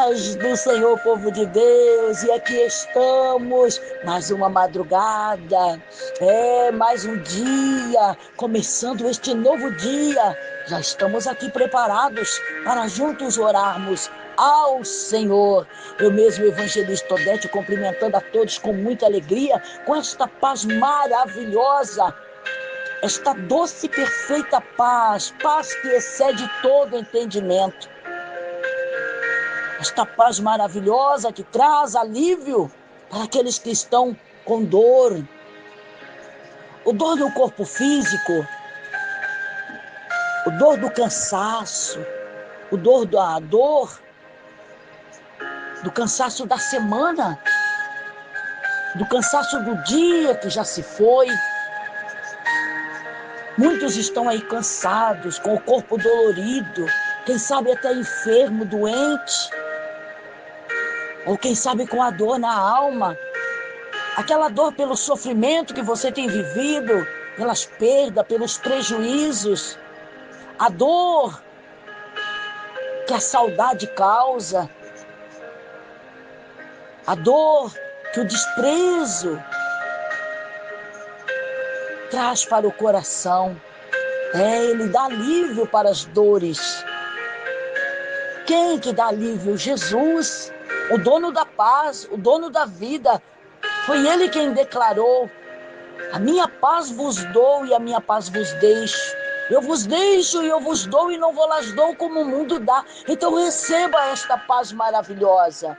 Paz do Senhor, povo de Deus, e aqui estamos, mais uma madrugada, mais um dia, começando este novo dia. Já estamos aqui preparados para juntos orarmos ao Senhor. Eu mesmo, evangelista Odete, cumprimentando a todos com muita alegria, com esta paz maravilhosa, esta doce e perfeita paz, paz que excede todo entendimento. Esta paz maravilhosa que traz alívio para aqueles que estão com dor. O dor no corpo físico, o dor do cansaço, o dor do cansaço da semana, do cansaço do dia que já se foi. Muitos estão aí cansados, com o corpo dolorido, quem sabe até enfermo, doente, ou quem sabe com a dor na alma, aquela dor pelo sofrimento que você tem vivido, pelas perdas, pelos prejuízos, a dor que a saudade causa, a dor que o desprezo traz para o coração. Ele dá alívio para as dores. Quem que dá alívio? Jesus, o dono da paz, o dono da vida. Foi Ele quem declarou: a minha paz vos dou e a minha paz vos deixo. Eu vos deixo e eu vos dou e não vou las dou como o mundo dá. Então receba esta paz maravilhosa,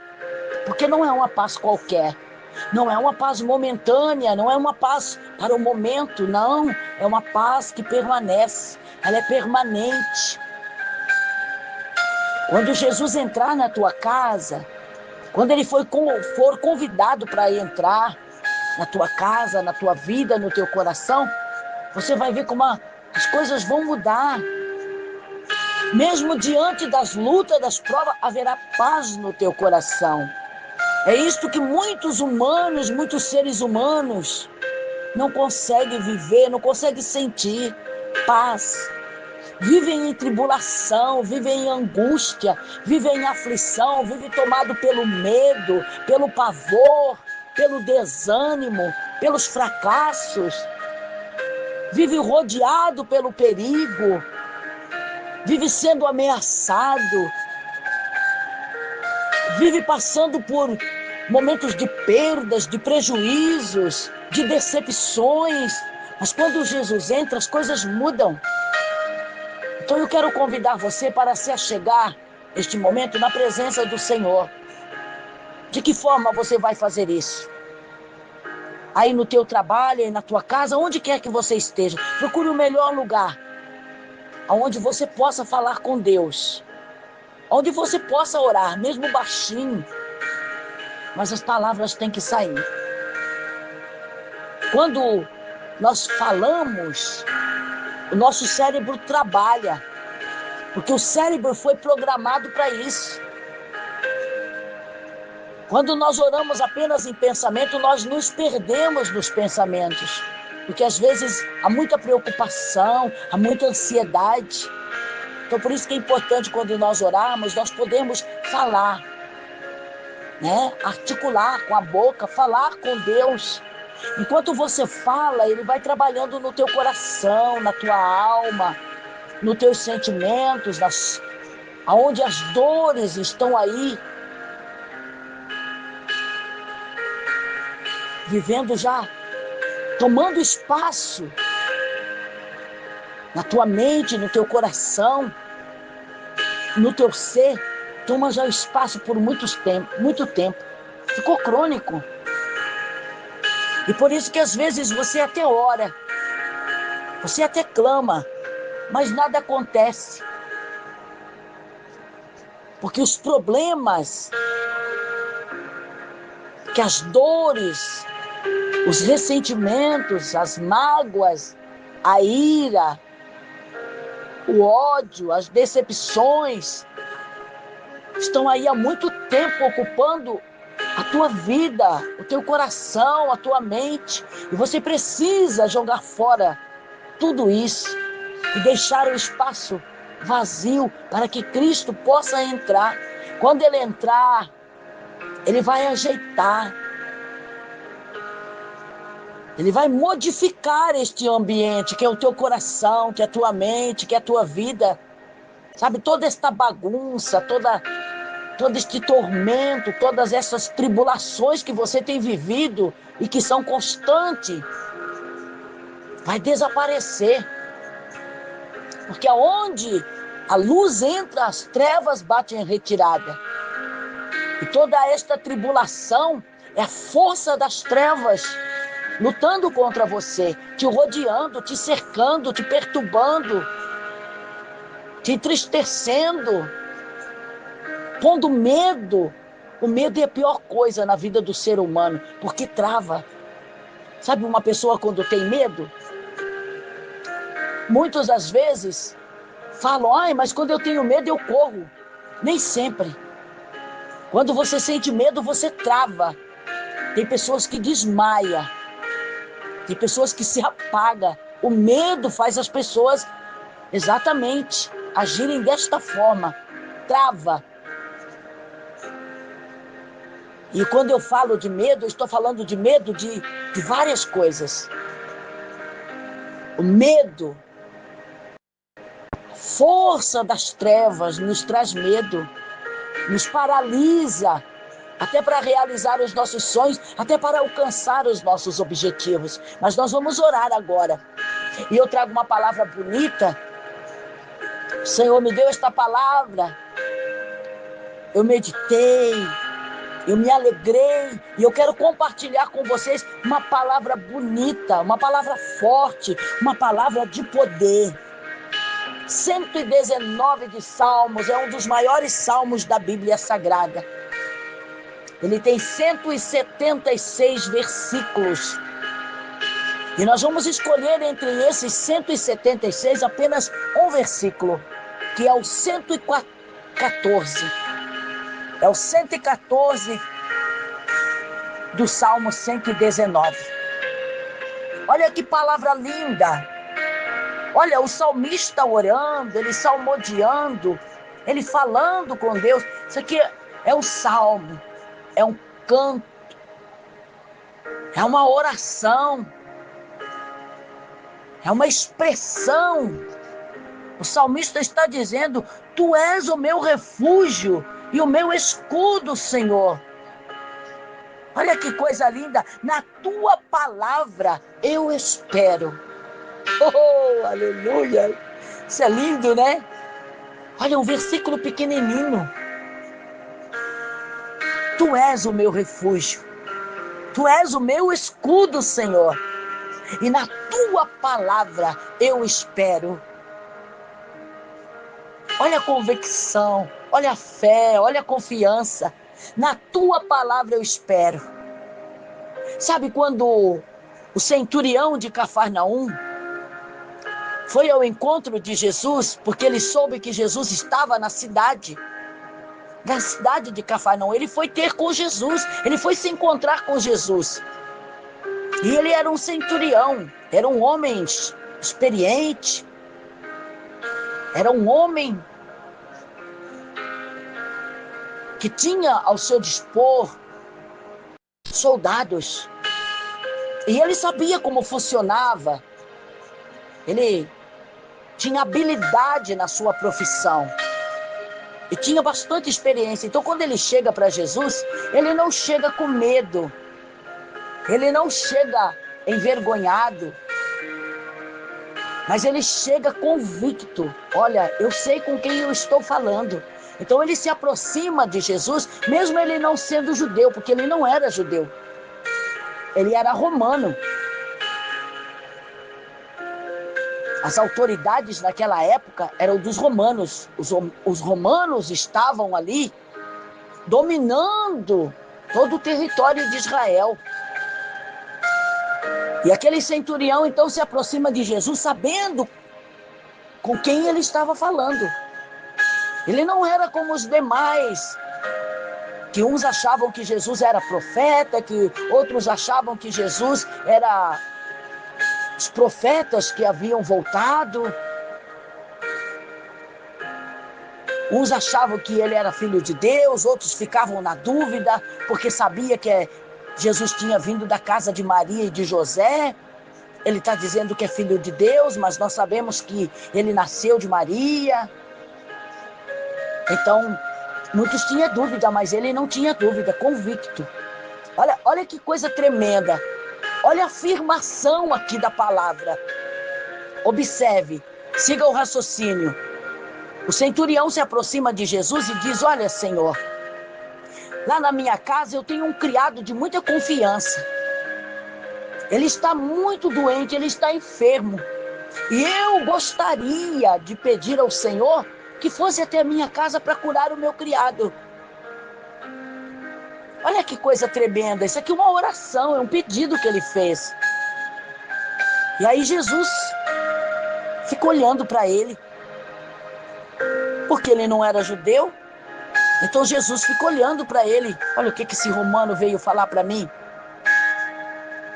porque não é uma paz qualquer. Não é uma paz momentânea, não é uma paz para o momento, não. É uma paz que permanece, ela é permanente. Quando Jesus entrar na tua casa, quando Ele for convidado para entrar na tua casa, na tua vida, no teu coração, você vai ver como as coisas vão mudar. Mesmo diante das lutas, das provas, haverá paz no teu coração. É isto que muitos seres humanos não conseguem viver, não conseguem sentir paz. Vivem em tribulação, vivem em angústia, vivem em aflição, vivem tomado pelo medo, pelo pavor, pelo desânimo, pelos fracassos. Vive rodeado pelo perigo, vive sendo ameaçado, vive passando por momentos de perdas, de prejuízos, de decepções. Mas quando Jesus entra, as coisas mudam. Então eu quero convidar você para se achegar este momento na presença do Senhor. De que forma você vai fazer isso? Aí no teu trabalho, aí na tua casa, onde quer que você esteja, procure o melhor lugar, onde você possa falar com Deus, onde você possa orar, mesmo baixinho, mas as palavras têm que sair. Quando nós falamos, o nosso cérebro trabalha, porque o cérebro foi programado para isso. Quando nós oramos apenas em pensamento, nós nos perdemos nos pensamentos, porque às vezes há muita preocupação, há muita ansiedade. Então por isso que é importante, quando nós orarmos, nós podemos falar, articular com a boca, falar com Deus. Enquanto você fala, Ele vai trabalhando no teu coração, na tua alma, nos teus sentimentos, aonde as dores estão aí, vivendo já, tomando espaço na tua mente, no teu coração, no teu ser, toma já espaço por muito tempo, ficou crônico. E por isso que às vezes você até ora, você até clama, mas nada acontece. Porque os problemas, que as dores, os ressentimentos, as mágoas, a ira, o ódio, as decepções, estão aí há muito tempo ocupando a tua vida, o teu coração, a tua mente. E você precisa jogar fora tudo isso e deixar o espaço vazio para que Cristo possa entrar. Quando ele entrar, ele vai ajeitar. Ele vai modificar este ambiente, que é o teu coração, que é a tua mente, que é a tua vida. Sabe, toda esta bagunça, todo este tormento, todas essas tribulações que você tem vivido e que são constantes, vai desaparecer. Porque aonde a luz entra, as trevas batem em retirada. E toda esta tribulação é a força das trevas lutando contra você, te rodeando, te cercando, te perturbando, te entristecendo, pondo medo. O medo é a pior coisa na vida do ser humano, porque trava. Sabe uma pessoa quando tem medo? Muitas das vezes falam, ai, mas quando eu tenho medo eu corro. Nem sempre. Quando você sente medo, você trava. Tem pessoas que desmaiam. Tem pessoas que se apagam. O medo faz as pessoas, exatamente, agirem desta forma. Trava. E quando eu falo de medo, eu estou falando de medo de várias coisas. O medo, a força das trevas nos traz medo, nos paralisa, até para realizar os nossos sonhos, até para alcançar os nossos objetivos. Mas nós vamos orar agora. E eu trago uma palavra bonita. O Senhor me deu esta palavra. Eu meditei, eu me alegrei, e eu quero compartilhar com vocês uma palavra bonita, uma palavra forte, uma palavra de poder. 119 de Salmos, é um dos maiores salmos da Bíblia Sagrada. Ele tem 176 versículos. E nós vamos escolher entre esses 176 apenas um versículo, que é o 114. É o 114 do Salmo 119. Olha que palavra linda. Olha, o salmista orando, ele salmodiando, ele falando com Deus. Isso aqui é um salmo. É um canto, é uma oração, é uma expressão. O salmista está dizendo, tu és o meu refúgio e o meu escudo, Senhor. Olha que coisa linda, na tua palavra eu espero. Oh, aleluia, isso é lindo, né? Olha, um versículo pequenininho. Tu és o meu refúgio. Tu és o meu escudo, Senhor. E na tua palavra eu espero. Olha a convicção, olha a fé, olha a confiança. Na tua palavra eu espero. Sabe quando o centurião de Cafarnaum foi ao encontro de Jesus, porque ele soube que Jesus estava na cidade de Cafarnaum, ele foi ter com Jesus, ele foi se encontrar com Jesus. E ele era um centurião, era um homem experiente, era um homem que tinha ao seu dispor soldados. E ele sabia como funcionava, ele tinha habilidade na sua profissão. E tinha bastante experiência. Então, quando ele chega para Jesus, ele não chega com medo. Ele não chega envergonhado. Mas ele chega convicto. Olha, eu sei com quem eu estou falando. Então, ele se aproxima de Jesus, mesmo ele não sendo judeu, porque ele não era judeu. Ele era romano. As autoridades naquela época eram dos romanos. Os romanos estavam ali dominando todo o território de Israel. E aquele centurião então se aproxima de Jesus sabendo com quem ele estava falando. Ele não era como os demais, que uns achavam que Jesus era profeta, que outros achavam que Jesus era os profetas que haviam voltado. Uns achavam que ele era filho de Deus, outros ficavam na dúvida, porque sabia que Jesus tinha vindo da casa de Maria e de José. Ele está dizendo que é filho de Deus, mas nós sabemos que ele nasceu de Maria. Então, muitos tinham dúvida, mas ele não tinha dúvida, convicto. Olha que coisa tremenda. Olha a afirmação aqui da palavra. Observe, siga o raciocínio. O centurião se aproxima de Jesus e diz: olha, Senhor, lá na minha casa eu tenho um criado de muita confiança. Ele está muito doente, ele está enfermo. E eu gostaria de pedir ao Senhor que fosse até a minha casa para curar o meu criado. Olha que coisa tremenda. Isso aqui é uma oração, é um pedido que ele fez. E aí Jesus fica olhando para ele. Porque ele não era judeu. Então Jesus fica olhando para ele. Olha o que esse romano veio falar para mim.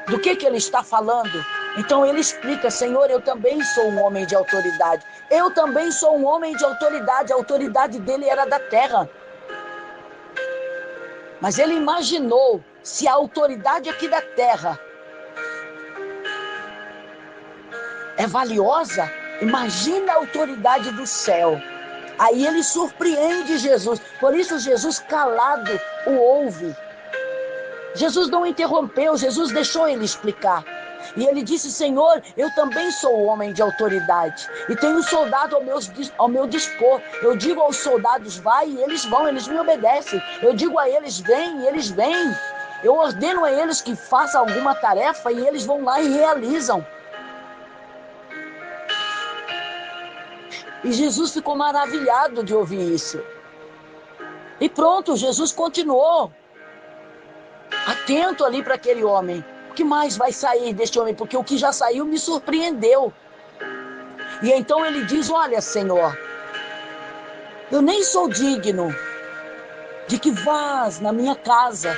Do que ele está falando? Então ele explica: Senhor, eu também sou um homem de autoridade. Eu também sou um homem de autoridade. A autoridade dele era da terra. Mas ele imaginou, se a autoridade aqui da terra é valiosa, imagina a autoridade do céu. Aí ele surpreende Jesus. Por isso Jesus calado o ouve. Jesus não interrompeu, Jesus deixou ele explicar. E ele disse: Senhor, eu também sou homem de autoridade. E tenho um soldado ao meu dispor. Eu digo aos soldados: vai, e eles vão, eles me obedecem. Eu digo a eles: vem, e eles vêm. Eu ordeno a eles que façam alguma tarefa e eles vão lá e realizam. E Jesus ficou maravilhado de ouvir isso. E pronto, Jesus continuou atento ali para aquele homem. O que mais vai sair deste homem? Porque o que já saiu me surpreendeu. E então ele diz: olha, Senhor, eu nem sou digno de que vás na minha casa.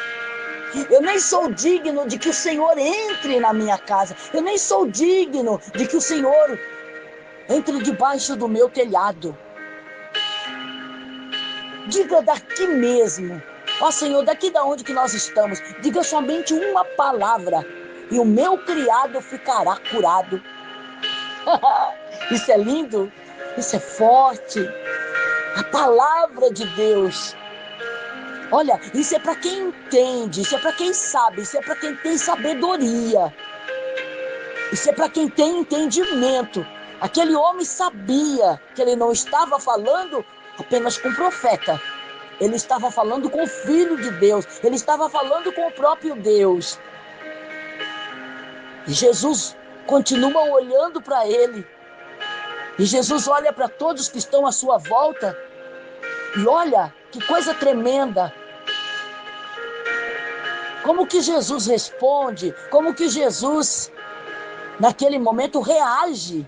Eu nem sou digno de que o Senhor entre na minha casa. Eu nem sou digno de que o Senhor entre debaixo do meu telhado. Diga daqui mesmo. Ó Senhor, daqui da onde que nós estamos, diga somente uma palavra e o meu criado ficará curado. Isso é lindo, isso é forte. A palavra de Deus. Olha, isso é para quem entende, isso é para quem sabe, isso é para quem tem sabedoria. Isso é para quem tem entendimento. Aquele homem sabia que ele não estava falando apenas com o profeta. Ele estava falando com o Filho de Deus. Ele estava falando com o próprio Deus. E Jesus continua olhando para ele. E Jesus olha para todos que estão à sua volta. E olha, que coisa tremenda. Como que Jesus responde? Como que Jesus, naquele momento, reage?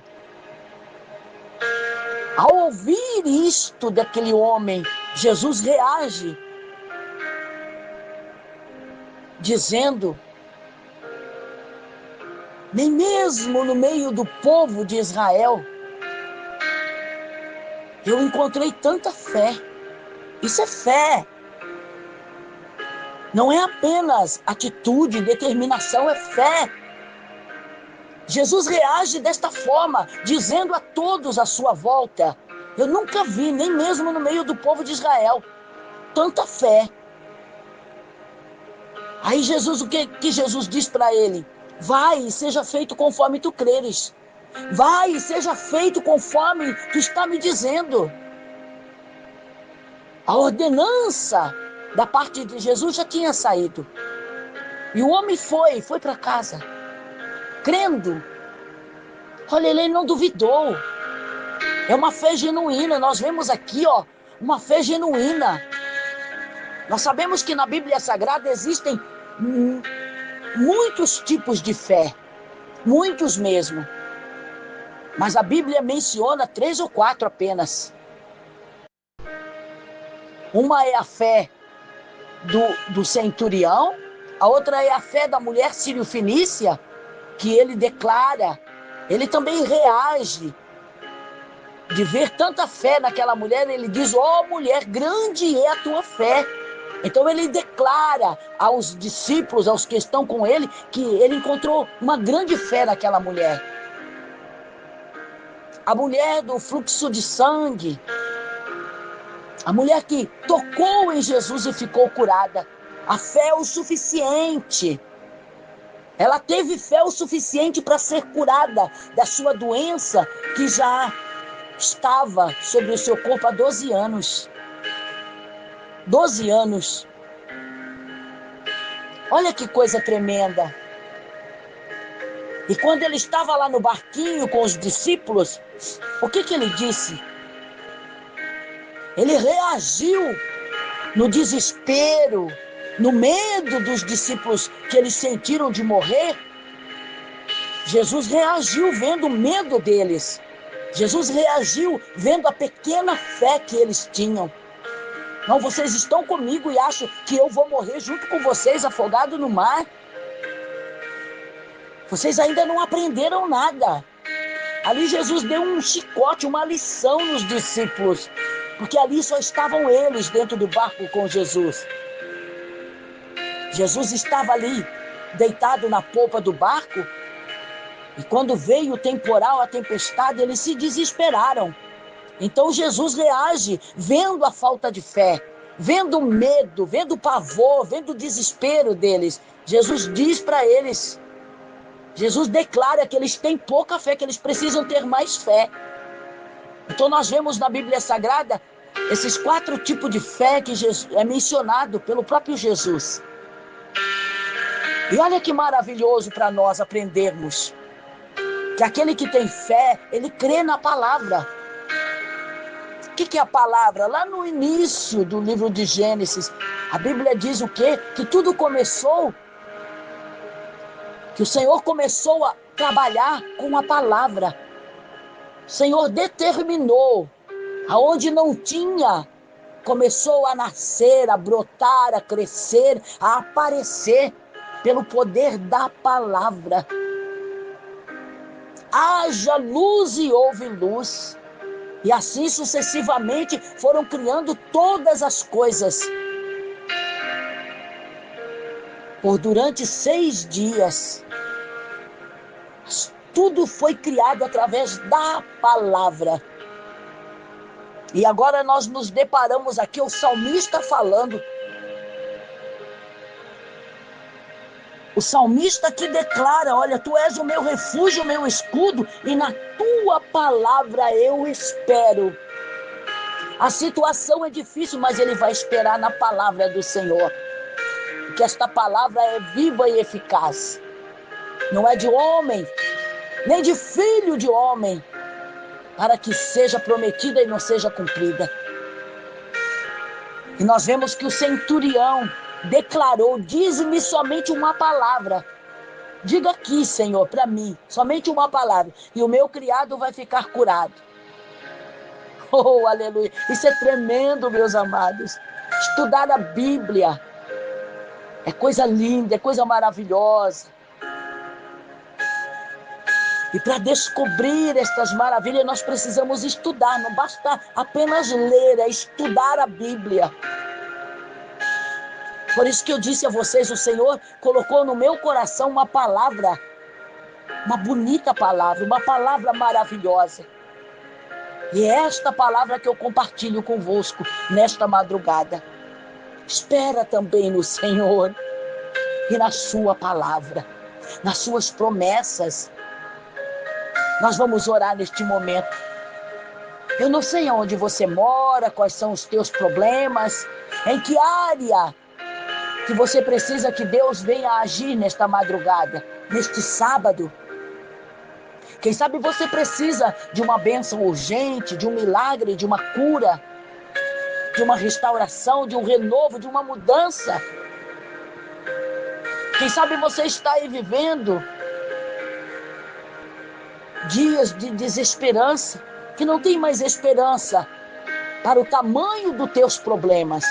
Ao ouvir isto daquele homem, Jesus reage, dizendo: nem mesmo no meio do povo de Israel eu encontrei tanta fé. Isso é fé. Não é apenas atitude, determinação, é fé. Jesus reage desta forma, dizendo a todos à sua volta: eu nunca vi, nem mesmo no meio do povo de Israel, tanta fé. Aí Jesus, o que Jesus diz para ele? Vai e seja feito conforme tu creres. Vai e seja feito conforme tu está me dizendo. A ordenança da parte de Jesus já tinha saído. E o homem foi para casa, crendo. Olha, ele não duvidou. É uma fé genuína. Nós vemos aqui, uma fé genuína. Nós sabemos que na Bíblia Sagrada existem muitos tipos de fé. Muitos mesmo. Mas a Bíblia menciona 3 ou 4 apenas. Uma é a fé do centurião. A outra é a fé da mulher sírio-fenícia, que ele declara. Ele também reage. de ver tanta fé naquela mulher, ele diz: ó mulher, grande é a tua fé. Então ele declara aos discípulos, aos que estão com ele, que ele encontrou uma grande fé naquela mulher. A mulher do fluxo de sangue, a mulher que tocou em Jesus e ficou curada. A fé é o suficiente. Ela teve fé o suficiente para ser curada da sua doença, que já estava sobre o seu corpo há 12 anos. 12 anos. Olha que coisa tremenda. E quando ele estava lá no barquinho com os discípulos, o que ele disse? Ele reagiu no desespero, no medo dos discípulos que eles sentiram de morrer. Jesus reagiu vendo o medo deles. Jesus reagiu vendo a pequena fé que eles tinham. Não, vocês estão comigo e acham que eu vou morrer junto com vocês, afogado no mar? Vocês ainda não aprenderam nada. Ali Jesus deu um chicote, uma lição nos discípulos, porque ali só estavam eles dentro do barco com Jesus. Jesus estava ali, deitado na polpa do barco, e quando veio o temporal, a tempestade, eles se desesperaram. Então Jesus reage vendo a falta de fé, vendo o medo, vendo o pavor, vendo o desespero deles. Jesus diz para eles, Jesus declara que eles têm pouca fé, que eles precisam ter mais fé. Então nós vemos na Bíblia Sagrada esses 4 tipos de fé que é mencionado pelo próprio Jesus. E olha que maravilhoso para nós aprendermos que aquele que tem fé, ele crê na palavra. O que é a palavra? Lá no início do livro de Gênesis, a Bíblia diz o quê? Que tudo começou, que o Senhor começou a trabalhar com a palavra. O Senhor determinou, aonde não tinha, começou a nascer, a brotar, a crescer, a aparecer, pelo poder da palavra. Haja luz e houve luz. E assim sucessivamente foram criando todas as coisas. Por durante 6 dias, tudo foi criado através da palavra. E agora nós nos deparamos aqui, o salmista falando. O salmista que declara: olha, tu és o meu refúgio, o meu escudo, e na tua palavra eu espero. A situação é difícil, mas ele vai esperar na palavra do Senhor. Porque esta palavra é viva e eficaz. Não é de homem, nem de filho de homem, para que seja prometida e não seja cumprida. E nós vemos que o centurião declarou: diz-me somente uma palavra. Diga aqui, Senhor, para mim, somente uma palavra, e o meu criado vai ficar curado. Oh, aleluia! Isso é tremendo, meus amados. Estudar a Bíblia é coisa linda, é coisa maravilhosa. E para descobrir estas maravilhas, nós precisamos estudar. Não basta apenas ler, é estudar a Bíblia. Por isso que eu disse a vocês, o Senhor colocou no meu coração uma palavra, uma bonita palavra, uma palavra maravilhosa. E é esta palavra que eu compartilho convosco nesta madrugada. Espera também no Senhor e na sua palavra, nas suas promessas. Nós vamos orar neste momento. Eu não sei onde você mora, quais são os teus problemas, em que área que você precisa que Deus venha agir nesta madrugada, neste sábado. Quem sabe você precisa de uma bênção urgente, de um milagre, de uma cura, de uma restauração, de um renovo, de uma mudança. Quem sabe você está aí vivendo dias de desesperança, que não tem mais esperança para o tamanho dos teus problemas,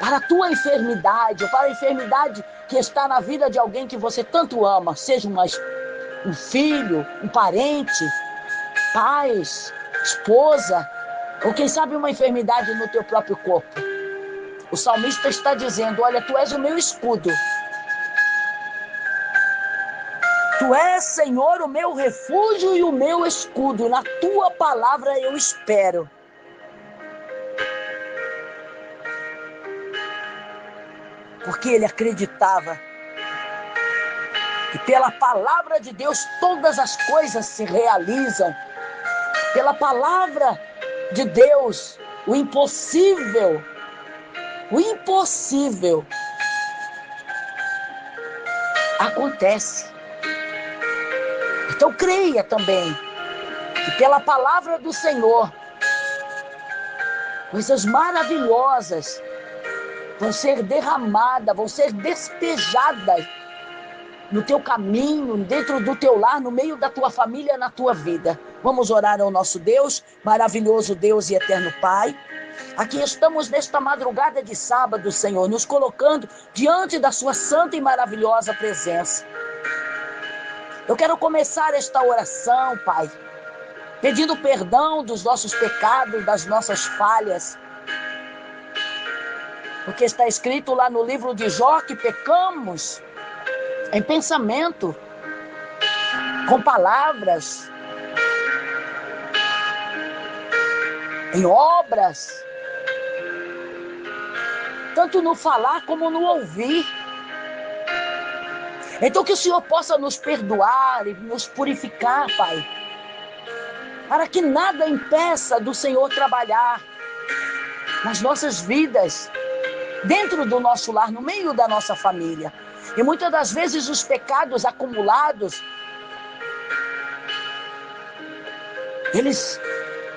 para a tua enfermidade, para a enfermidade que está na vida de alguém que você tanto ama, seja um filho, um parente, pais, esposa, ou quem sabe uma enfermidade no teu próprio corpo. O salmista está dizendo: olha, tu és o meu escudo. Tu és, Senhor, o meu refúgio e o meu escudo. Na tua palavra eu espero. Porque ele acreditava que pela palavra de Deus todas as coisas se realizam. Pela palavra de Deus, o impossível acontece. Então creia também que pela palavra do Senhor, coisas maravilhosas vão ser derramadas, vão ser despejadas no teu caminho, dentro do teu lar, no meio da tua família, na tua vida. Vamos orar ao nosso Deus, maravilhoso Deus e eterno Pai. Aqui estamos nesta madrugada de sábado, Senhor, nos colocando diante da sua santa e maravilhosa presença. Eu quero começar esta oração, Pai, pedindo perdão dos nossos pecados, das nossas falhas. Porque está escrito lá no livro de Jó que pecamos em pensamento, com palavras, em obras, tanto no falar como no ouvir. Então que o Senhor possa nos perdoar e nos purificar, Pai, para que nada impeça do Senhor trabalhar nas nossas vidas, dentro do nosso lar, no meio da nossa família. E muitas das vezes os pecados acumulados, eles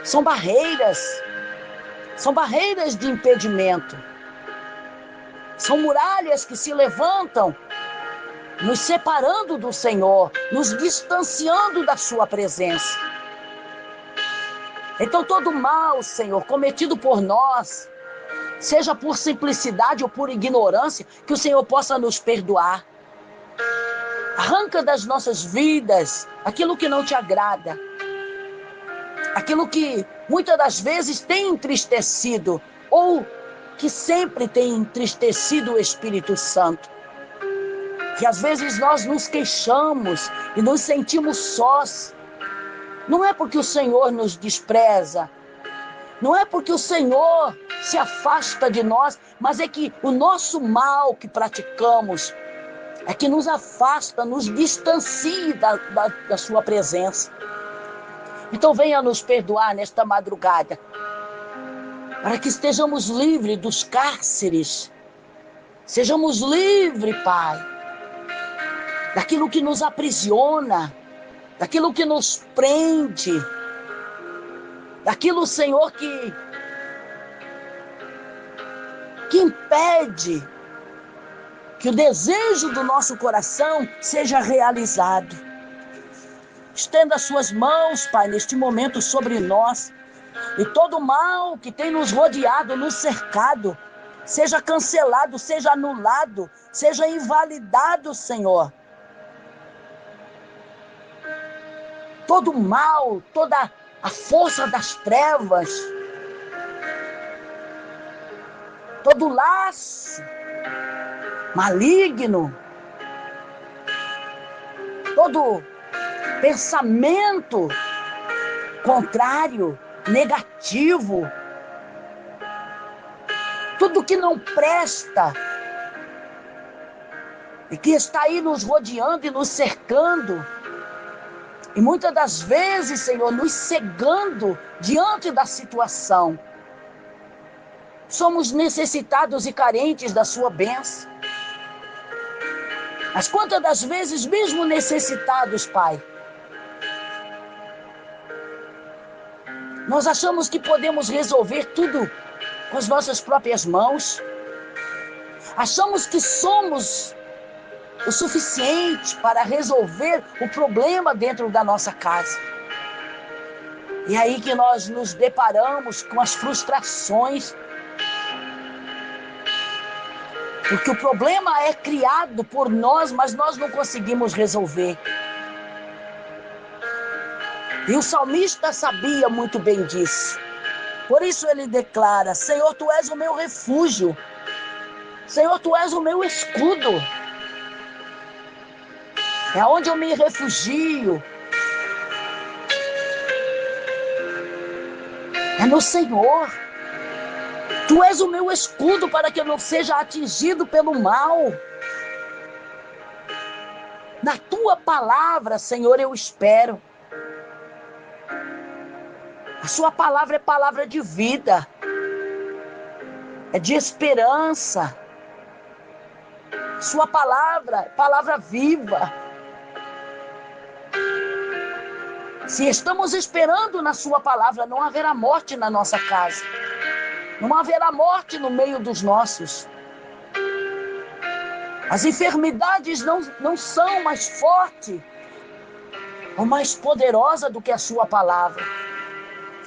são barreiras de impedimento. São muralhas que se levantam, nos separando do Senhor, nos distanciando da sua presença. Então todo mal, Senhor, cometido por nós, seja por simplicidade ou por ignorância, que o Senhor possa nos perdoar. Arranca das nossas vidas aquilo que não te agrada, aquilo que muitas das vezes tem entristecido, ou que sempre tem entristecido o Espírito Santo. Que às vezes nós nos queixamos e nos sentimos sós. Não é porque o Senhor nos despreza, não é porque o Senhor se afasta de nós, mas é que o nosso mal que praticamos é que nos afasta, nos distancia da sua presença. Então venha nos perdoar nesta madrugada, para que estejamos livres dos cárceres, sejamos livres, Pai, daquilo que nos aprisiona, daquilo que nos prende, daquilo, Senhor, que impede que o desejo do nosso coração seja realizado. Estenda as suas mãos, Pai, neste momento sobre nós, e todo mal que tem nos rodeado, nos cercado, seja cancelado, seja anulado, seja invalidado, Senhor. Todo mal, toda a força das trevas, todo laço maligno, todo pensamento contrário, negativo, tudo que não presta e que está aí nos rodeando e nos cercando, e muitas das vezes, Senhor, nos cegando diante da situação. Somos necessitados e carentes da sua bênção. Mas quantas das vezes, mesmo necessitados, Pai, nós achamos que podemos resolver tudo com as nossas próprias mãos. Achamos que somos o suficiente para resolver o problema dentro da nossa casa. E aí que nós nos deparamos com as frustrações, porque o problema é criado por nós, mas nós não conseguimos resolver. E o salmista sabia muito bem disso. Por isso ele declara: Senhor, tu és o meu refúgio. Senhor, tu és o meu escudo. É onde eu me refugio. É no Senhor. Tu és o meu escudo para que eu não seja atingido pelo mal. Na tua palavra, Senhor, eu espero. A sua palavra é palavra de vida. É de esperança. Sua palavra é palavra viva. Se estamos esperando na sua palavra, não haverá morte na nossa casa. Não haverá morte no meio dos nossos. As enfermidades não são mais fortes ou mais poderosas do que a sua palavra.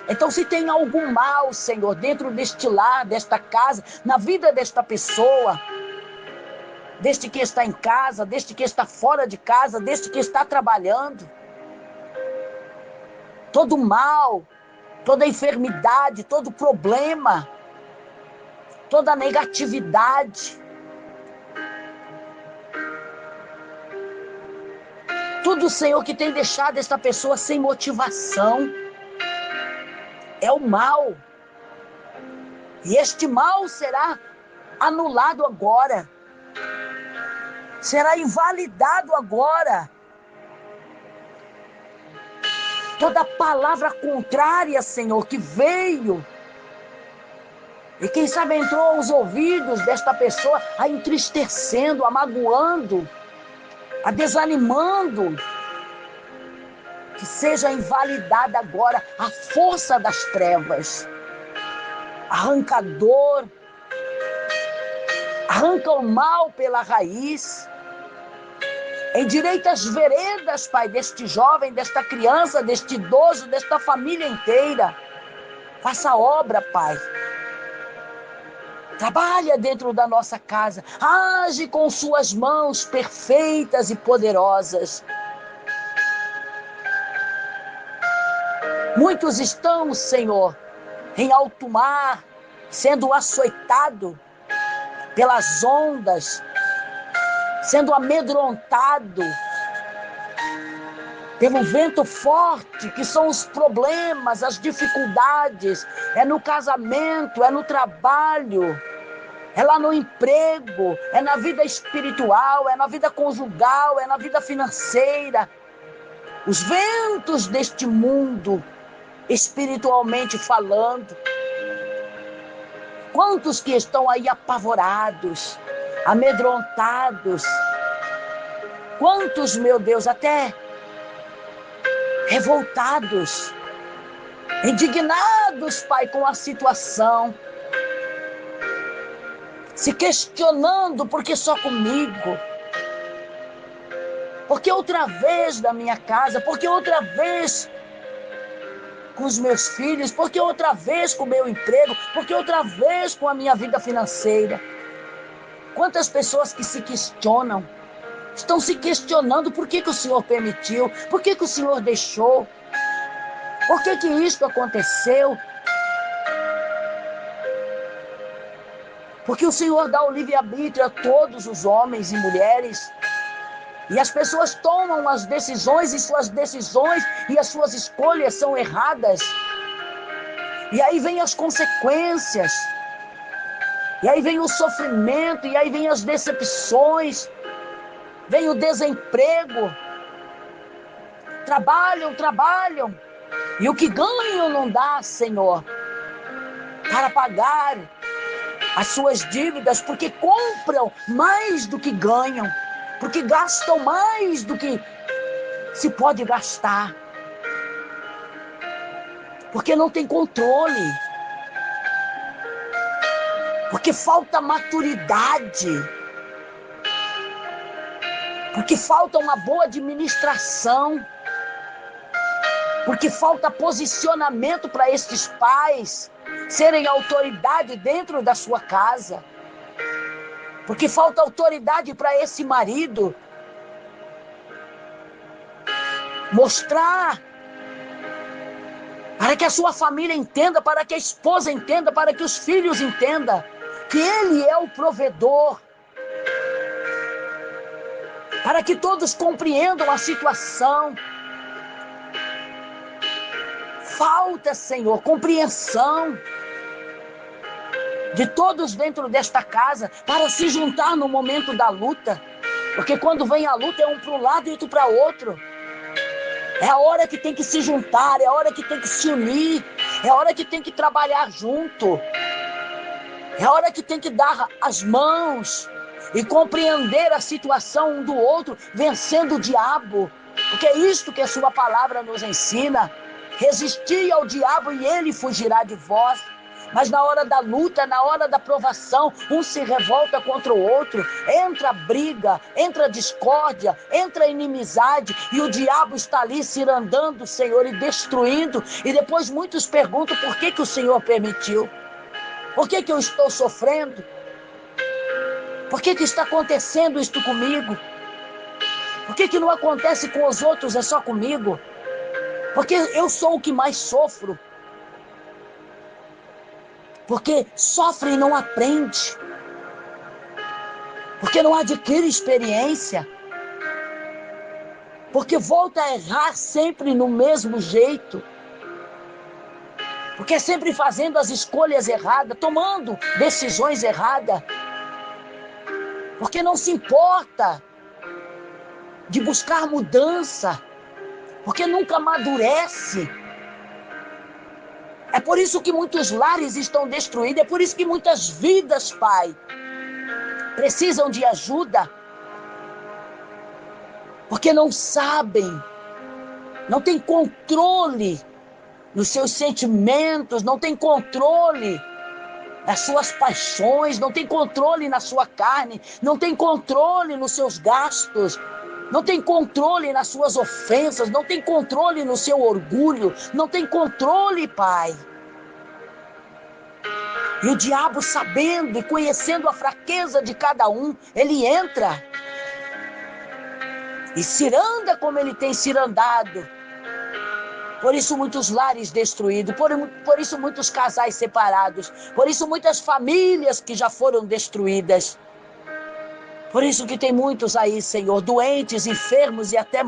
Então, se tem algum mal, Senhor, dentro deste lar, desta casa, na vida desta pessoa, deste que está em casa, deste que está fora de casa, deste que está trabalhando, todo mal, toda enfermidade, todo problema, toda negatividade, tudo, Senhor, que tem deixado esta pessoa sem motivação, é o mal. E este mal será anulado agora. Será invalidado agora. Toda palavra contrária, Senhor, que veio, e quem sabe entrou aos ouvidos desta pessoa, a entristecendo, a magoando, a desanimando, que seja invalidada agora a força das trevas. Arranca a dor, arranca o mal pela raiz. Endireita as veredas, Pai, deste jovem, desta criança, deste idoso, desta família inteira. Faça obra, Pai. Trabalha dentro da nossa casa. Age com suas mãos perfeitas e poderosas. Muitos estão, Senhor, em alto mar, sendo açoitado pelas ondas, sendo amedrontado pelo vento forte, que são os problemas, as dificuldades. É no casamento, é no trabalho, é lá no emprego, é na vida espiritual, é na vida conjugal, é na vida financeira. Os ventos deste mundo, espiritualmente falando. Quantos que estão aí apavorados, amedrontados? Quantos, meu Deus, até revoltados, indignados, Pai, com a situação, se questionando: por que só comigo? Por que outra vez da minha casa? Por que outra vez com os meus filhos? Por que outra vez com o meu emprego? Por que outra vez com a minha vida financeira? Quantas pessoas que se questionam, estão se questionando: por que o Senhor permitiu? Por que o Senhor deixou? Por que isto aconteceu? Porque o Senhor dá o livre-arbítrio a todos os homens e mulheres. E as pessoas tomam as decisões, e suas decisões e as suas escolhas são erradas. E aí vem as consequências. E aí vem o sofrimento, e aí vem as decepções. Vem o desemprego. Trabalham. E o que ganham não dá, Senhor, para pagar as suas dívidas, porque compram mais do que ganham. Porque gastam mais do que se pode gastar. Porque não tem controle. Porque falta maturidade. Porque falta uma boa administração. Porque falta posicionamento para estes pais serem autoridade dentro da sua casa. Porque falta autoridade para esse marido mostrar para que a sua família entenda, para que a esposa entenda, para que os filhos entendam que Ele é o provedor, para que todos compreendam a situação. Falta, Senhor, compreensão de todos dentro desta casa para se juntar no momento da luta, porque quando vem a luta é um para um lado e outro para outro. É a hora que tem que se juntar, é a hora que tem que se unir, é a hora que tem que trabalhar junto, é a hora que tem que dar as mãos e compreender a situação um do outro, vencendo o diabo, porque é isto que a sua palavra nos ensina. Resistir ao diabo e ele fugirá de vós. Mas na hora da luta, na hora da provação, um se revolta contra o outro, entra briga, entra discórdia, entra inimizade, e o diabo está ali cirandando, Senhor, e destruindo. E depois muitos perguntam por que o Senhor permitiu, por que eu estou sofrendo, por que está acontecendo isto comigo, por que não acontece com os outros, é só comigo, porque eu sou o que mais sofro. Porque sofre e não aprende, porque não adquire experiência, porque volta a errar sempre no mesmo jeito, porque sempre fazendo as escolhas erradas, tomando decisões erradas, porque não se importa de buscar mudança, porque nunca amadurece. É por isso que muitos lares estão destruídos, é por isso que muitas vidas, Pai, precisam de ajuda, porque não sabem, não tem controle nos seus sentimentos, não tem controle nas suas paixões, não tem controle na sua carne, não tem controle nos seus gastos, não tem controle nas suas ofensas, não tem controle no seu orgulho, não tem controle, Pai. E o diabo, sabendo e conhecendo a fraqueza de cada um, ele entra e ciranda como ele tem cirandado. Por isso muitos lares destruídos, por isso muitos casais separados, por isso muitas famílias que já foram destruídas. Por isso que tem muitos aí, Senhor, doentes, enfermos e até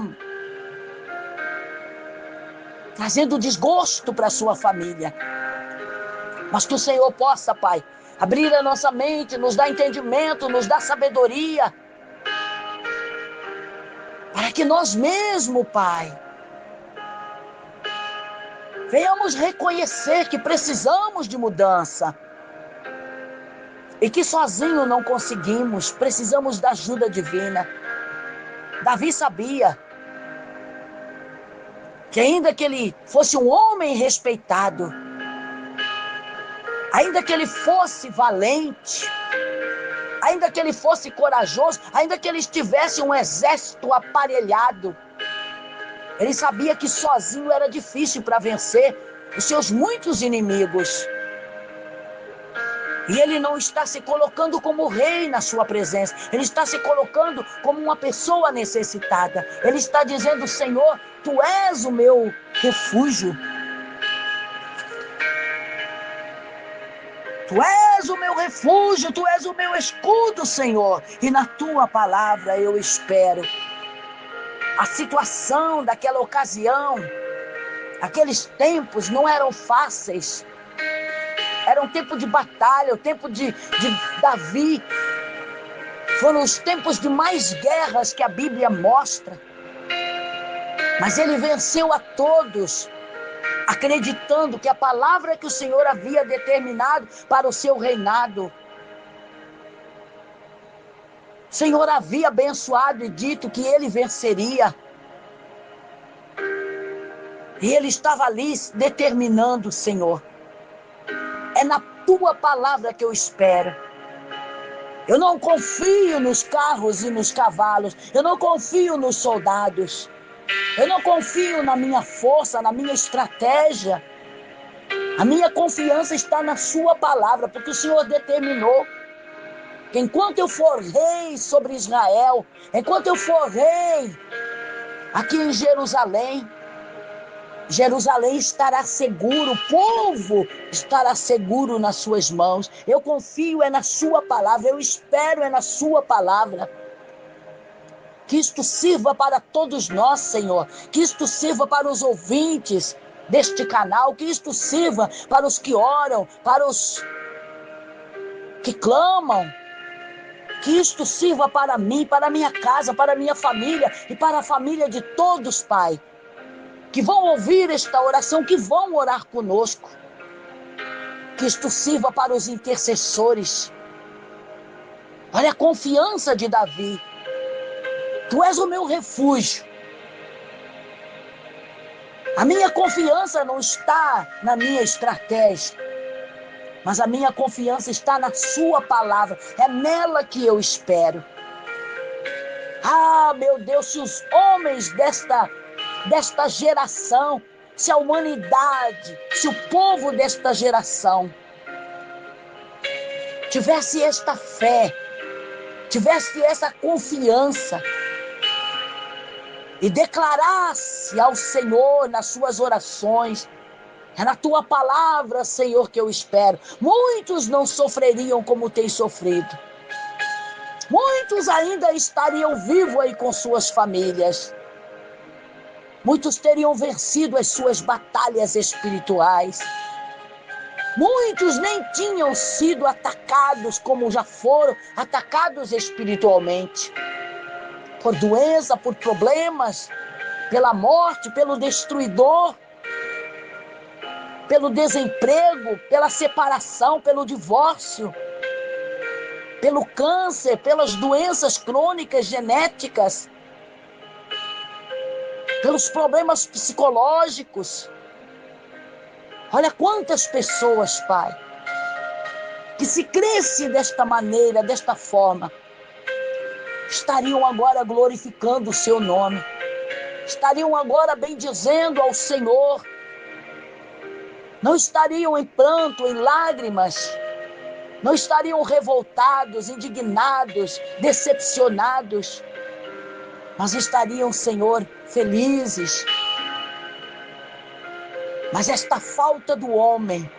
trazendo desgosto para a sua família. Mas que o Senhor possa, Pai, abrir a nossa mente, nos dar entendimento, nos dar sabedoria, para que nós mesmos, Pai, venhamos reconhecer que precisamos de mudança e que sozinho não conseguimos, precisamos da ajuda divina. Davi sabia que ainda que ele fosse um homem respeitado, ainda que ele fosse valente, ainda que ele fosse corajoso, ainda que ele tivesse um exército aparelhado, ele sabia que sozinho era difícil para vencer os seus muitos inimigos. E ele não está se colocando como rei na sua presença. Ele está se colocando como uma pessoa necessitada. Ele está dizendo: Senhor, Tu és o meu refúgio. Tu és o meu refúgio, Tu és o meu escudo, Senhor. E na Tua palavra eu espero. A situação daquela ocasião, aqueles tempos não eram fáceis. Era um tempo de batalha, o tempo de Davi. Foram os tempos de mais guerras que a Bíblia mostra. Mas ele venceu a todos, acreditando que a palavra que o Senhor havia determinado para o seu reinado, o Senhor havia abençoado e dito que ele venceria. E ele estava ali determinando: Senhor, é na Tua palavra que eu espero. Eu não confio nos carros e nos cavalos. Eu não confio nos soldados. Eu não confio na minha força, na minha estratégia. A minha confiança está na Sua palavra, porque o Senhor determinou que enquanto eu for rei sobre Israel, enquanto eu for rei aqui em Jerusalém, Jerusalém estará seguro, o povo estará seguro nas suas mãos. Eu confio na sua palavra, eu espero na sua palavra. Que isto sirva para todos nós, Senhor. Que isto sirva para os ouvintes deste canal. Que isto sirva para os que oram, para os que clamam. Que isto sirva para mim, para a minha casa, para a minha família e para a família de todos, Pai. Que vão ouvir esta oração, que vão orar conosco. Que isto sirva para os intercessores. Olha a confiança de Davi. Tu és o meu refúgio. A minha confiança não está na minha estratégia, mas a minha confiança está na sua palavra. É nela que eu espero. Ah, meu Deus, se os homens desta geração, se a humanidade, se o povo desta geração tivesse esta fé, tivesse essa confiança e declarasse ao Senhor nas suas orações: é na tua palavra, Senhor, que eu espero. Muitos não sofreriam como têm sofrido. Muitos ainda estariam vivos aí com suas famílias. Muitos teriam vencido as suas batalhas espirituais. Muitos nem tinham sido atacados como já foram atacados espiritualmente. Por doença, por problemas, pela morte, pelo destruidor, pelo desemprego, pela separação, pelo divórcio, pelo câncer, pelas doenças crônicas genéticas, pelos problemas psicológicos. Olha quantas pessoas, Pai, que se cresce desta maneira, desta forma, estariam agora glorificando o seu nome, estariam agora bendizendo ao Senhor, não estariam em pranto, em lágrimas, não estariam revoltados, indignados, decepcionados, mas estariam, Senhor, felizes. Mas esta falta do homem,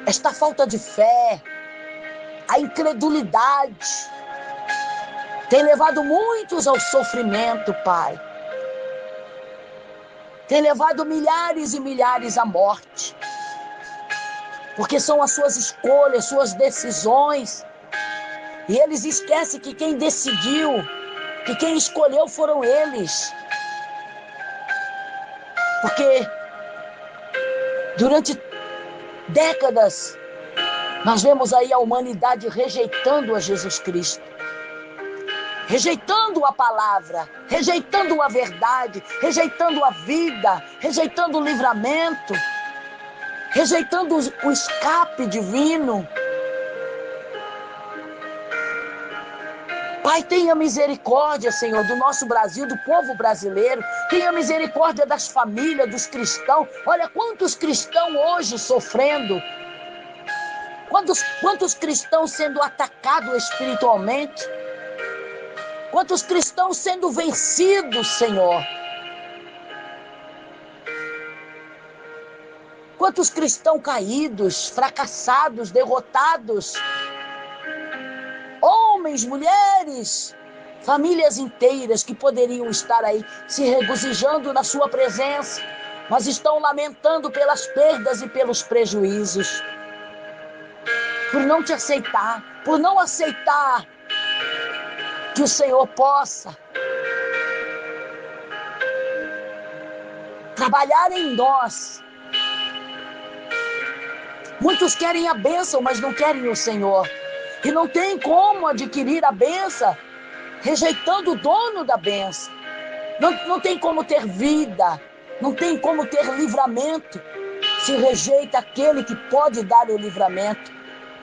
esta falta de fé, a incredulidade, tem levado muitos ao sofrimento, Pai. Tem levado milhares e milhares à morte. Porque são as suas escolhas, suas decisões. E eles esquecem que quem decidiu, que quem escolheu foram eles. Porque durante décadas, nós vemos aí a humanidade rejeitando a Jesus Cristo, rejeitando a palavra, rejeitando a verdade, rejeitando a vida, rejeitando o livramento, rejeitando o escape divino. Pai, tenha misericórdia, Senhor, do nosso Brasil, do povo brasileiro. Tenha misericórdia das famílias, dos cristãos. Olha quantos cristãos hoje sofrendo. Quantos cristãos sendo atacados espiritualmente? Quantos cristãos sendo vencidos, Senhor? Quantos cristãos caídos, fracassados, derrotados? Homens, mulheres, famílias inteiras que poderiam estar aí se regozijando na sua presença, mas estão lamentando pelas perdas e pelos prejuízos. Por não te aceitar, por não aceitar que o Senhor possa trabalhar em nós. Muitos querem a bênção, mas não querem o Senhor. E não tem como adquirir a bênção rejeitando o dono da bênção. Não tem como ter vida, não tem como ter livramento se rejeita aquele que pode dar o livramento,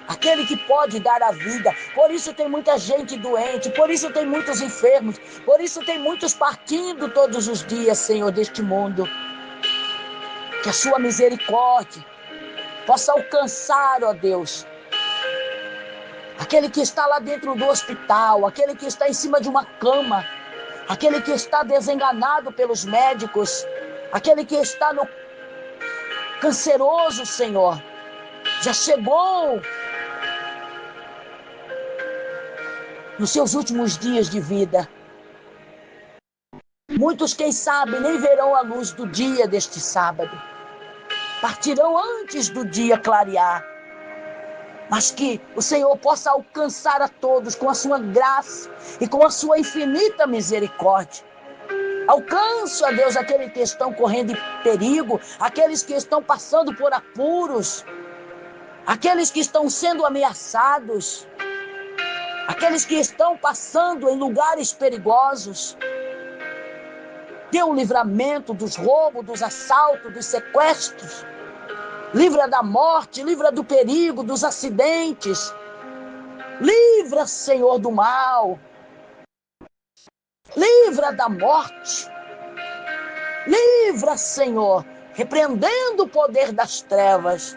aquele que pode dar a vida. Por isso tem muita gente doente, por isso tem muitos enfermos, por isso tem muitos partindo todos os dias, Senhor, deste mundo. Que a sua misericórdia possa alcançar, ó Deus, aquele que está lá dentro do hospital, aquele que está em cima de uma cama, aquele que está desenganado pelos médicos, aquele que está no canceroso, Senhor, já chegou nos seus últimos dias de vida. Muitos, quem sabe, nem verão a luz do dia deste sábado. Partirão antes do dia clarear. Mas que o Senhor possa alcançar a todos com a sua graça e com a sua infinita misericórdia. Alcance, ó Deus, aqueles que estão correndo perigo, aqueles que estão passando por apuros, aqueles que estão sendo ameaçados, aqueles que estão passando em lugares perigosos. Dê um livramento dos roubos, dos assaltos, dos sequestros. Livra da morte, livra do perigo, dos acidentes. Livra, Senhor, do mal. Livra da morte. Livra, Senhor, repreendendo o poder das trevas.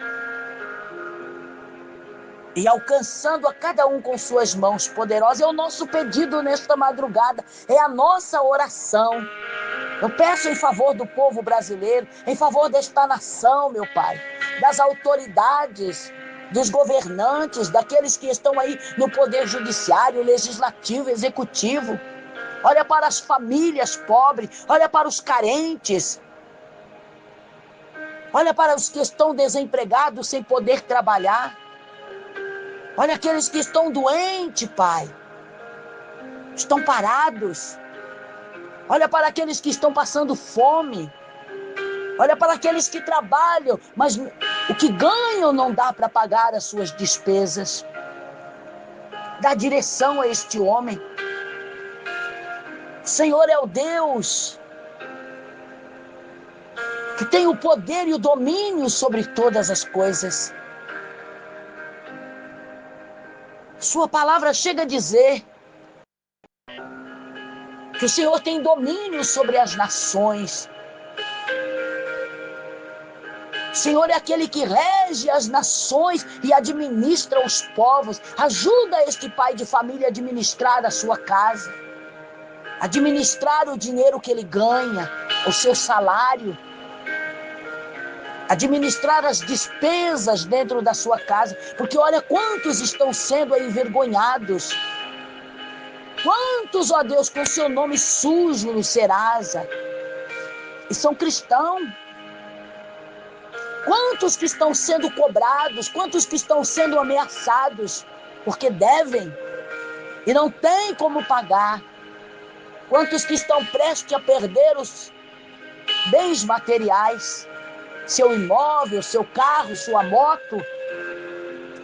E alcançando a cada um com suas mãos poderosas. É o nosso pedido nesta madrugada. É a nossa oração. Eu peço em favor do povo brasileiro, em favor desta nação, meu Pai, das autoridades, dos governantes, daqueles que estão aí no poder judiciário, legislativo, executivo. Olha para as famílias pobres, olha para os carentes, olha para os que estão desempregados sem poder trabalhar. Olha aqueles que estão doentes, Pai, estão parados. Olha para aqueles que estão passando fome. Olha para aqueles que trabalham, mas o que ganham não dá para pagar as suas despesas. Dá direção a este homem. O Senhor é o Deus que tem o poder e o domínio sobre todas as coisas. Sua palavra chega a dizer que o Senhor tem domínio sobre as nações. O Senhor é aquele que rege as nações e administra os povos. Ajuda este pai de família a administrar a sua casa, administrar o dinheiro que ele ganha, o seu salário, administrar as despesas dentro da sua casa, porque olha quantos estão sendo envergonhados. Quantos, ó Deus, com o seu nome sujo no Serasa, e são cristãos. Quantos que estão sendo cobrados, quantos que estão sendo ameaçados, porque devem e não têm como pagar. Quantos que estão prestes a perder os bens materiais, seu imóvel, seu carro, sua moto,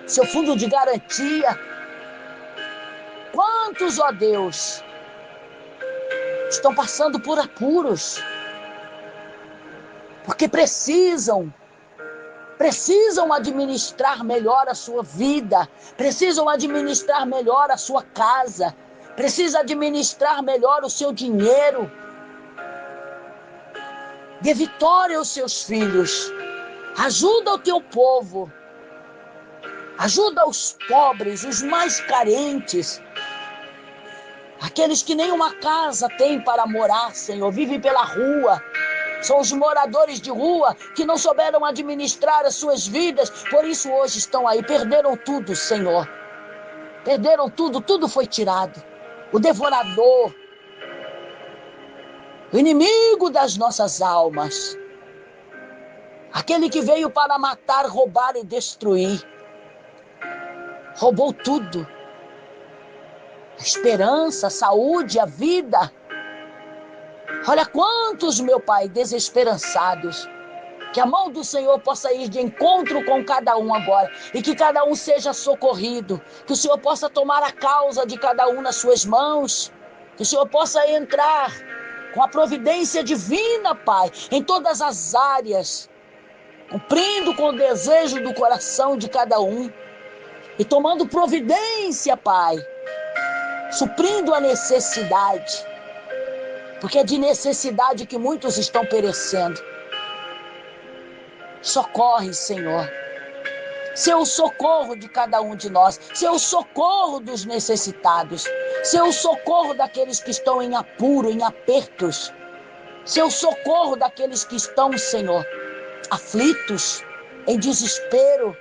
seu fundo de garantia. Quantos, ó Deus, estão passando por apuros, porque precisam administrar melhor a sua vida, precisam administrar melhor a sua casa, precisam administrar melhor o seu dinheiro. Dê vitória aos seus filhos, ajuda o teu povo, ajuda os pobres, os mais carentes, aqueles que nenhuma casa têm para morar, Senhor, vivem pela rua. São os moradores de rua que não souberam administrar as suas vidas, por isso hoje estão aí, perderam tudo, Senhor. Perderam tudo, tudo foi tirado. O devorador, o inimigo das nossas almas, aquele que veio para matar, roubar e destruir, roubou tudo. A esperança, a saúde, a vida. Olha quantos, meu Pai, desesperançados. Que a mão do Senhor possa ir de encontro com cada um agora. E que cada um seja socorrido. Que o Senhor possa tomar a causa de cada um nas suas mãos. Que o Senhor possa entrar com a providência divina, Pai, em todas as áreas. Cumprindo com o desejo do coração de cada um. E tomando providência, Pai. Suprindo a necessidade. Porque é de necessidade que muitos estão perecendo. Socorre, Senhor. Ser o socorro de cada um de nós. Ser o socorro dos necessitados. Ser o socorro daqueles que estão em apuro, em apertos. Ser o socorro daqueles que estão, Senhor, aflitos, em desespero.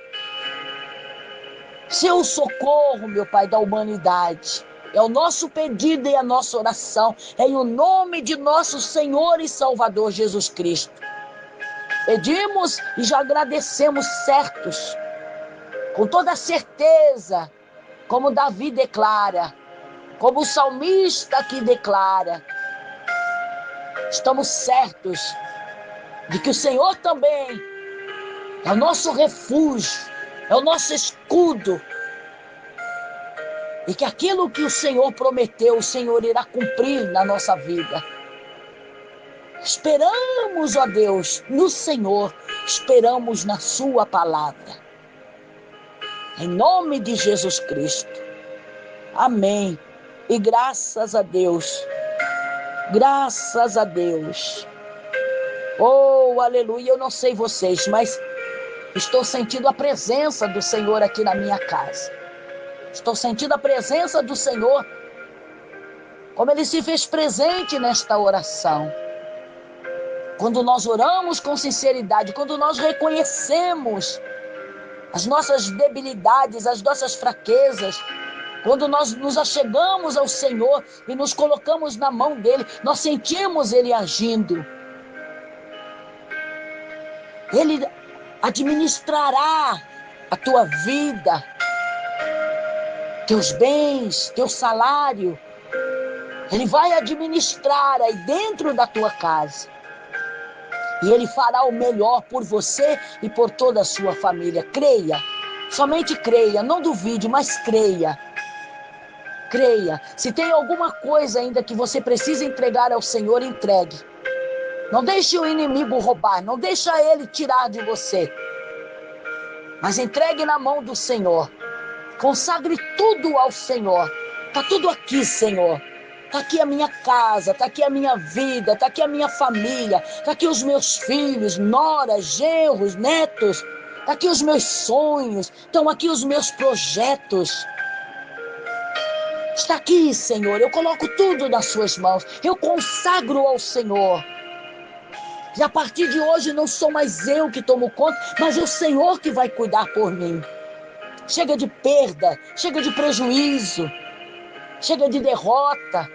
Ser o socorro, meu Pai, da humanidade. É o nosso pedido e a nossa oração. É em o nome de nosso Senhor e Salvador Jesus Cristo. Pedimos e já agradecemos certos, com toda certeza, como Davi declara, como o salmista aqui declara. Estamos certos de que o Senhor também é o nosso refúgio, é o nosso escudo. E que aquilo que o Senhor prometeu, o Senhor irá cumprir na nossa vida. Esperamos, ó Deus, no Senhor, esperamos na sua palavra. Em nome de Jesus Cristo. Amém. E graças a Deus. Graças a Deus. Oh, aleluia. Eu não sei vocês, mas estou sentindo a presença do Senhor aqui na minha casa. Estou sentindo a presença do Senhor, como Ele se fez presente nesta oração. Quando nós oramos com sinceridade, quando nós reconhecemos as nossas debilidades, as nossas fraquezas, quando nós nos achegamos ao Senhor e nos colocamos na mão dEle, nós sentimos Ele agindo. Ele administrará a tua vida, teus bens, teu salário. Ele vai administrar aí dentro da tua casa. E Ele fará o melhor por você e por toda a sua família. Creia, somente creia, não duvide, mas creia. Creia. Se tem alguma coisa ainda que você precisa entregar ao Senhor, entregue. Não deixe o inimigo roubar, não deixe ele tirar de você. Mas entregue na mão do Senhor. Consagre tudo ao Senhor. Está tudo aqui, Senhor. Está aqui a minha casa, está aqui a minha vida, está aqui a minha família, está aqui os meus filhos, noras, genros, netos, está aqui os meus sonhos, estão aqui os meus projetos. Está aqui, Senhor, eu coloco tudo nas suas mãos, eu consagro ao Senhor. E a partir de hoje não sou mais eu que tomo conta, mas é o Senhor que vai cuidar por mim. Chega de perda, chega de prejuízo, chega de derrota,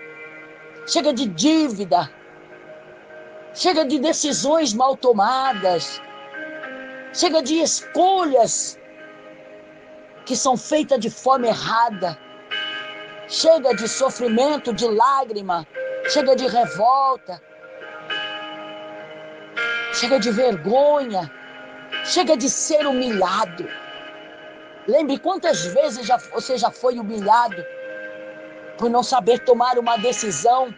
chega de dívida, chega de decisões mal tomadas, chega de escolhas que são feitas de forma errada, chega de sofrimento, de lágrima, chega de revolta, chega de vergonha, chega de ser humilhado. Lembre quantas vezes você já foi humilhado por não saber tomar uma decisão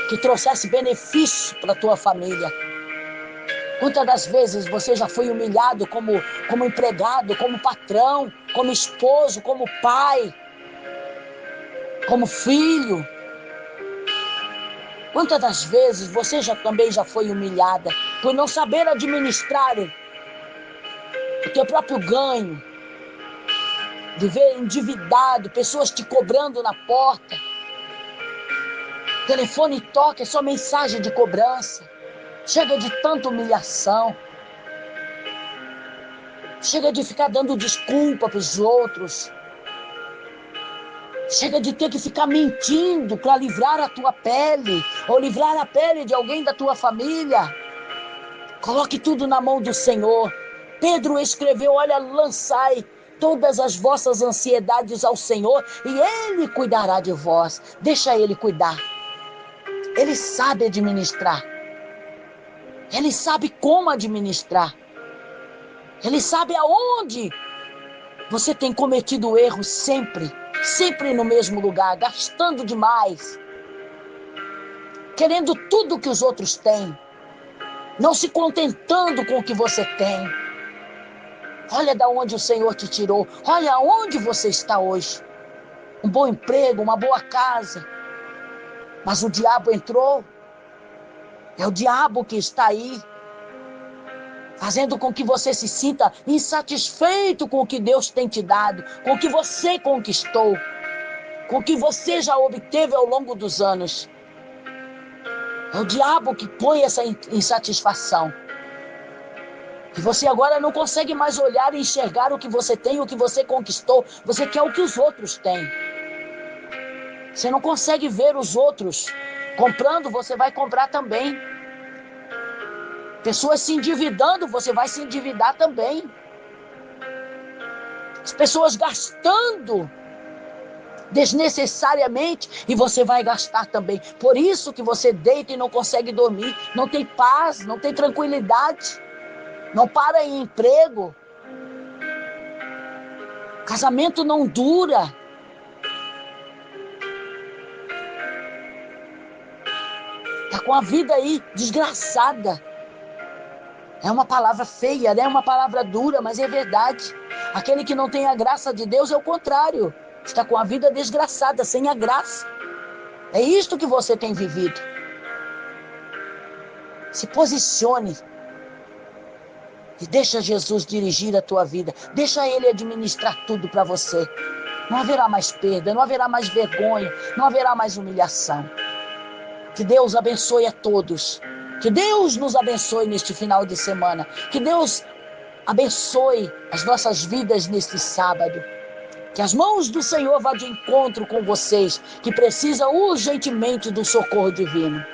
que trouxesse benefício para a tua família. Quantas das vezes você já foi humilhado como empregado, como patrão, como esposo, como pai, como filho. Quantas das vezes você também já foi humilhada por não saber administrar o teu próprio ganho, viver endividado, pessoas te cobrando na porta, telefone toca, é só mensagem de cobrança. Chega de tanta humilhação, chega de ficar dando desculpa para os outros, chega de ter que ficar mentindo para livrar a tua pele, ou livrar a pele de alguém da tua família. Coloque tudo na mão do Senhor. Pedro escreveu, olha, lançai todas as vossas ansiedades ao Senhor e Ele cuidará de vós. Deixa Ele cuidar. Ele sabe administrar. Ele sabe como administrar. Ele sabe aonde você tem cometido erros sempre no mesmo lugar, gastando demais, querendo tudo que os outros têm, não se contentando com o que você tem. Olha de onde o Senhor te tirou, olha onde você está hoje. Um bom emprego, uma boa casa. Mas o diabo entrou. É o diabo que está aí, fazendo com que você se sinta insatisfeito com o que Deus tem te dado, com o que você conquistou. com o que você já obteve ao longo dos anos. É o diabo que põe essa insatisfação. E você agora não consegue mais olhar e enxergar o que você tem, o que você conquistou. Você quer o que os outros têm. Você não consegue ver os outros comprando, você vai comprar também. Pessoas se endividando, você vai se endividar também. As pessoas gastando desnecessariamente e você vai gastar também. Por isso que você deita e não consegue dormir, não tem paz, não tem tranquilidade, não para em emprego, casamento não dura. Tá com a vida aí desgraçada. É uma palavra feia, né? É uma palavra dura, mas é verdade. Aquele que não tem a graça de Deus é o contrário. Está com a vida desgraçada, sem a graça. É isto que você tem vivido. Se posicione e deixa Jesus dirigir a tua vida. Deixa Ele administrar tudo para você. Não haverá mais perda, não haverá mais vergonha, não haverá mais humilhação. Que Deus abençoe a todos. Que Deus nos abençoe neste final de semana. Que Deus abençoe as nossas vidas neste sábado. Que as mãos do Senhor vá de encontro com vocês, que precisam urgentemente do socorro divino.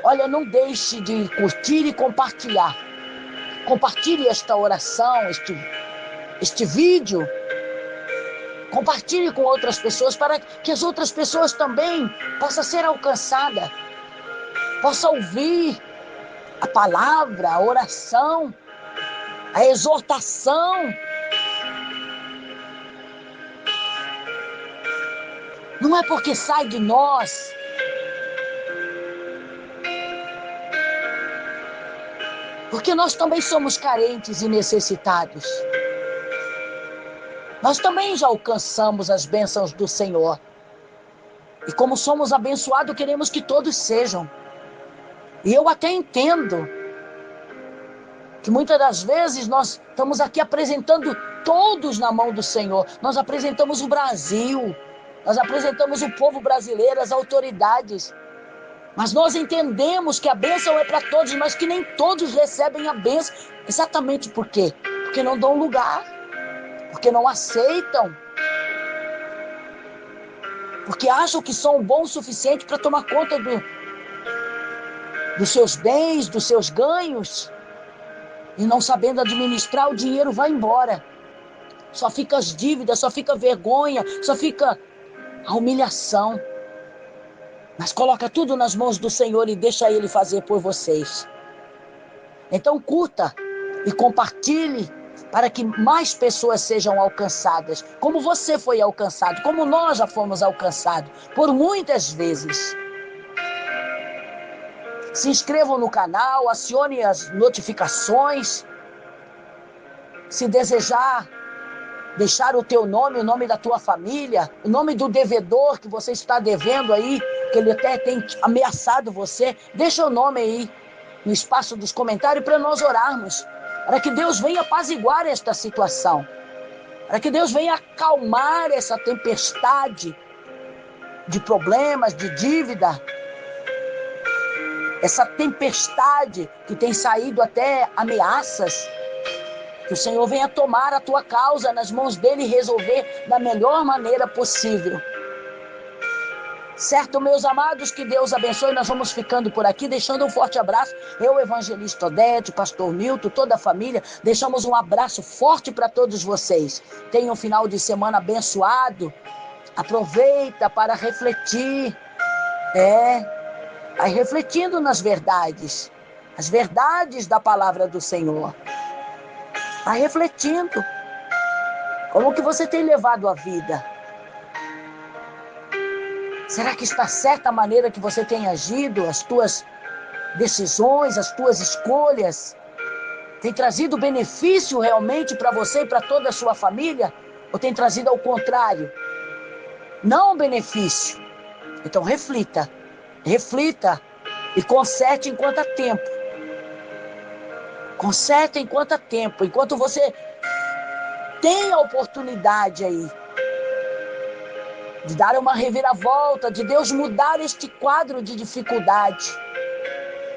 Olha, não deixe de curtir e compartilhar. Compartilhe esta oração, este vídeo. Compartilhe com outras pessoas para que as outras pessoas também possam ser alcançadas. Possam ouvir a palavra, a oração, a exortação. Não é porque sai de nós. Porque nós também somos carentes e necessitados. Nós também já alcançamos as bênçãos do Senhor. E como somos abençoados, queremos que todos sejam. E eu até entendo que muitas das vezes nós estamos aqui apresentando todos na mão do Senhor. Nós apresentamos o Brasil. Nós apresentamos o povo brasileiro, as autoridades. Mas nós entendemos que a bênção é para todos, mas que nem todos recebem a bênção. Exatamente por quê? Porque não dão lugar. Porque não aceitam. Porque acham que são bons o suficiente para tomar conta dos seus bens, dos seus ganhos. E não sabendo administrar, o dinheiro vai embora. Só fica as dívidas, só fica a vergonha, só fica a humilhação. Mas coloca tudo nas mãos do Senhor e deixa Ele fazer por vocês. Então curta e compartilhe para que mais pessoas sejam alcançadas. Como você foi alcançado, como nós já fomos alcançados, por muitas vezes. Se inscrevam no canal, acione as notificações. Se desejar deixar o teu nome, o nome da tua família, o nome do devedor que você está devendo aí, que ele até tem ameaçado você, deixa o nome aí no espaço dos comentários para nós orarmos, para que Deus venha apaziguar esta situação, para que Deus venha acalmar essa tempestade de problemas, de dívida, essa tempestade que tem saído até ameaças. Que o Senhor venha tomar a tua causa nas mãos dele e resolver da melhor maneira possível. Certo, meus amados, que Deus abençoe. Nós vamos ficando por aqui, deixando um forte abraço. Eu, evangelista Odete, pastor Milton, toda a família, deixamos um abraço forte para todos vocês. Tenham um final de semana abençoado. Aproveita para refletir. Vai refletindo nas verdades. As verdades da palavra do Senhor. Vai refletindo. Como que você tem levado a vida? Será que está certa a maneira que você tem agido? As tuas decisões, as tuas escolhas? Tem trazido benefício realmente para você e para toda a sua família? Ou tem trazido ao contrário? Não benefício. Então reflita. Reflita e conserte enquanto há tempo. Conserte enquanto há tempo. Enquanto você tem a oportunidade aí de dar uma reviravolta, de Deus mudar este quadro de dificuldade,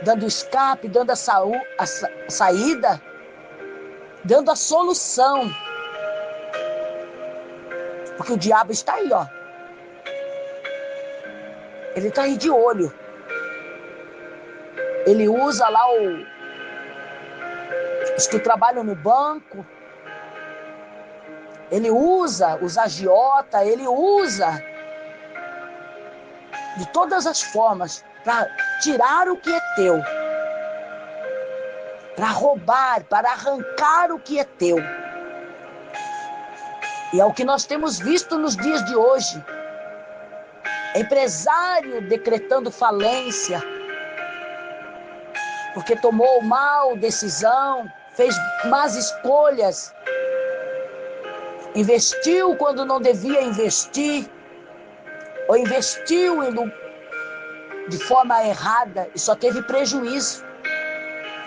dando escape, dando a saída, dando a solução. Porque o diabo está aí, ó. Ele está aí de olho. Ele usa lá os que trabalham no banco. Ele usa os agiotas. Ele usa de todas as formas para tirar o que é teu. Para roubar, para arrancar o que é teu. E é o que nós temos visto nos dias de hoje. Empresário decretando falência, porque tomou mal decisão, fez más escolhas, investiu quando não devia investir, ou investiu de forma errada e só teve prejuízo.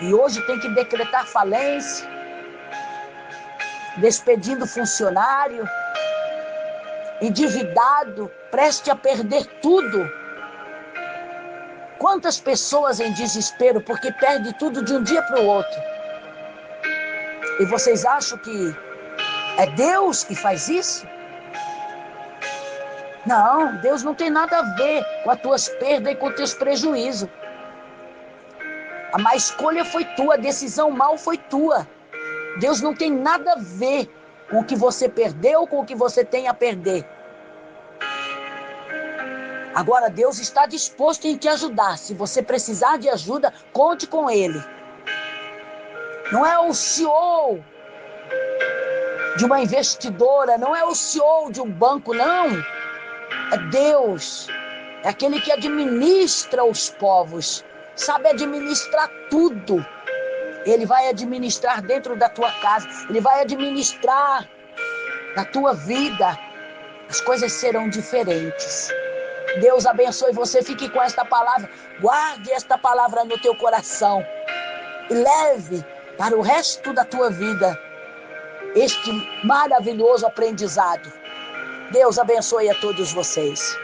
E hoje tem que decretar falência, despedindo funcionário, endividado, preste a perder tudo. Quantas pessoas em desespero porque perde tudo de um dia para o outro. E vocês acham que é Deus que faz isso? Não, Deus não tem nada a ver com as tuas perdas e com os teus prejuízos. A má escolha foi tua, a decisão mal foi tua. Deus não tem nada a ver com o que você perdeu, com o que você tem a perder. Agora, Deus está disposto em te ajudar. Se você precisar de ajuda, conte com Ele. Não é o CEO de uma investidora, não é o CEO de um banco, não. É Deus. É aquele que administra os povos. Sabe administrar tudo. Ele vai administrar dentro da tua casa. Ele vai administrar na tua vida. As coisas serão diferentes. Deus abençoe você. Fique com esta palavra. Guarde esta palavra no teu coração. E leve para o resto da tua vida este maravilhoso aprendizado. Deus abençoe a todos vocês.